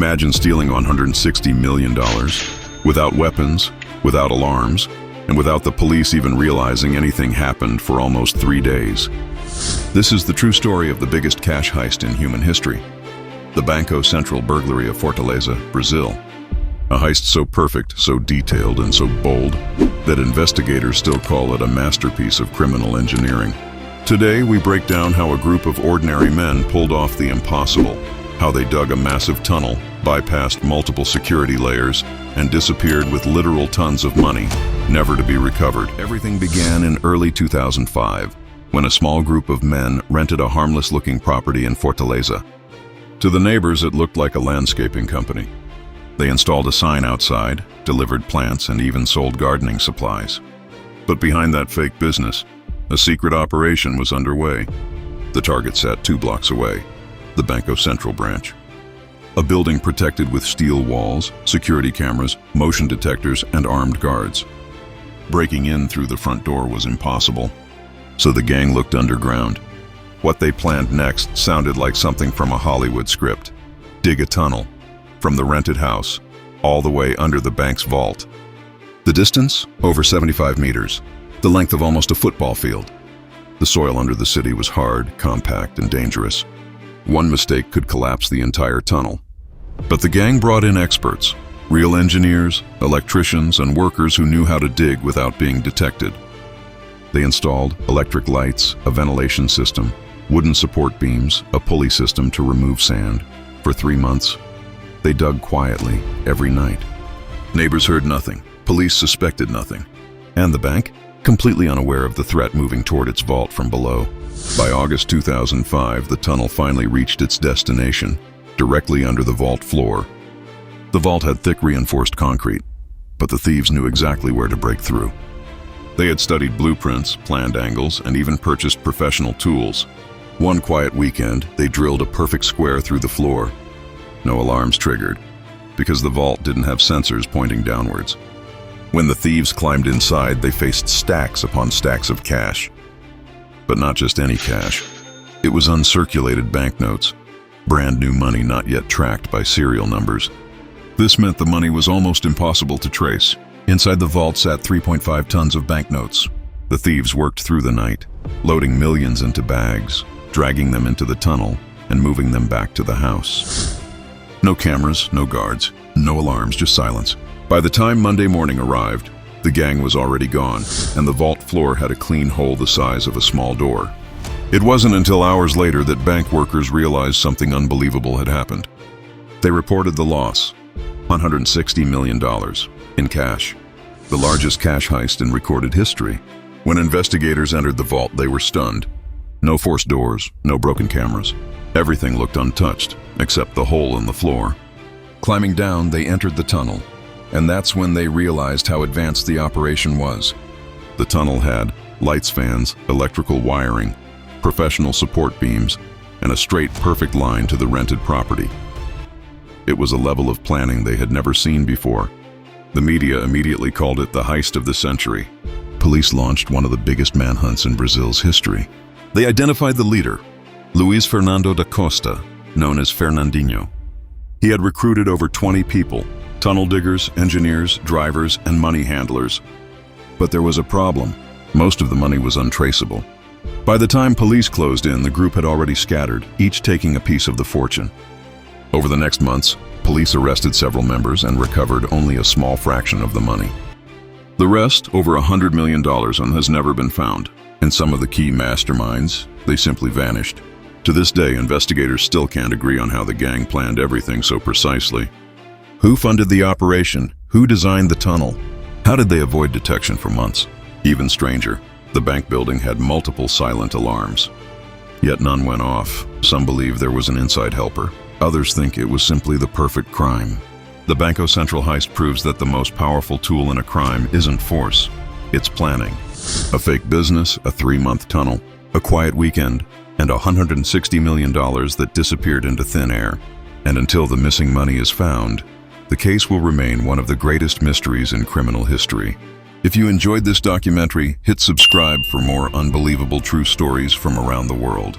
Imagine stealing $160 million without weapons, without alarms, and without the police even realizing anything happened for almost 3 days. This is the true story of the biggest cash heist in human history. The Banco Central burglary of Fortaleza, Brazil. A heist so perfect, so detailed, and so bold that investigators still call it a masterpiece of criminal engineering. Today, we break down how a group of ordinary men pulled off the impossible, how they dug a massive tunnel, bypassed multiple security layers, and disappeared with literal tons of money, never to be recovered. Everything began in early 2005, when a small group of men rented a harmless-looking property in Fortaleza. To the neighbors, it looked like a landscaping company. They installed a sign outside, delivered plants, and even sold gardening supplies. But behind that fake business, a secret operation was underway. The target sat 2 blocks away, the Banco Central branch. A building protected with steel walls, security cameras, motion detectors, and armed guards. Breaking in through the front door was impossible, so the gang looked underground. What they planned next sounded like something from a Hollywood script. Dig a tunnel, from the rented house, all the way under the bank's vault. The distance? Over 75 meters, the length of almost a football field. The soil under the city was hard, compact, and dangerous. One mistake could collapse the entire tunnel. But the gang brought in experts, real engineers, electricians, and workers who knew how to dig without being detected. They installed electric lights, a ventilation system, wooden support beams, a pulley system to remove sand. For 3 months, they dug quietly every night. Neighbors heard nothing, police suspected nothing, and the bank, completely unaware of the threat moving toward its vault from below. By August 2005, the tunnel finally reached its destination, directly under the vault floor. The vault had thick reinforced concrete, but the thieves knew exactly where to break through. They had studied blueprints, planned angles, and even purchased professional tools. One quiet weekend, they drilled a perfect square through the floor. No alarms triggered, because the vault didn't have sensors pointing downwards. When the thieves climbed inside, they faced stacks upon stacks of cash. But not just any cash. It was uncirculated banknotes, brand new money not yet tracked by serial numbers. This meant the money was almost impossible to trace. Inside the vault sat 3.5 tons of banknotes. The thieves worked through the night, loading millions into bags, dragging them into the tunnel, and moving them back to the house. No cameras, no guards, no alarms, just silence. By the time Monday morning arrived, the gang was already gone, and the vault floor had a clean hole the size of a small door. It wasn't until hours later that bank workers realized something unbelievable had happened. They reported the loss, $160 million in cash, the largest cash heist in recorded history. When investigators entered the vault, they were stunned. No forced doors, no broken cameras. Everything looked untouched, except the hole in the floor. Climbing down, they entered the tunnel, and that's when they realized how advanced the operation was. The tunnel had lights, fans, electrical wiring, professional support beams, and a straight, perfect line to the rented property. It was a level of planning they had never seen before. The media immediately called it the heist of the century. Police launched one of the biggest manhunts in Brazil's history. They identified the leader, Luis Fernando da Costa, known as Fernandinho. He had recruited over 20 people, tunnel diggers, engineers, drivers, and money handlers. But there was a problem. Most of the money was untraceable. By the time police closed in, the group had already scattered, each taking a piece of the fortune. Over the next months, police arrested several members and recovered only a small fraction of the money. The rest, over $100 million, has never been found. And some of the key masterminds, they simply vanished. To this day, investigators still can't agree on how the gang planned everything so precisely. Who funded the operation? Who designed the tunnel? How did they avoid detection for months? Even stranger, the bank building had multiple silent alarms. Yet none went off. Some believe there was an inside helper. Others think it was simply the perfect crime. The Banco Central heist proves that the most powerful tool in a crime isn't force, it's planning. A fake business, a 3-month tunnel, a quiet weekend, and $160 million that disappeared into thin air. And until the missing money is found, the case will remain one of the greatest mysteries in criminal history. If you enjoyed this documentary, hit subscribe for more unbelievable true stories from around the world.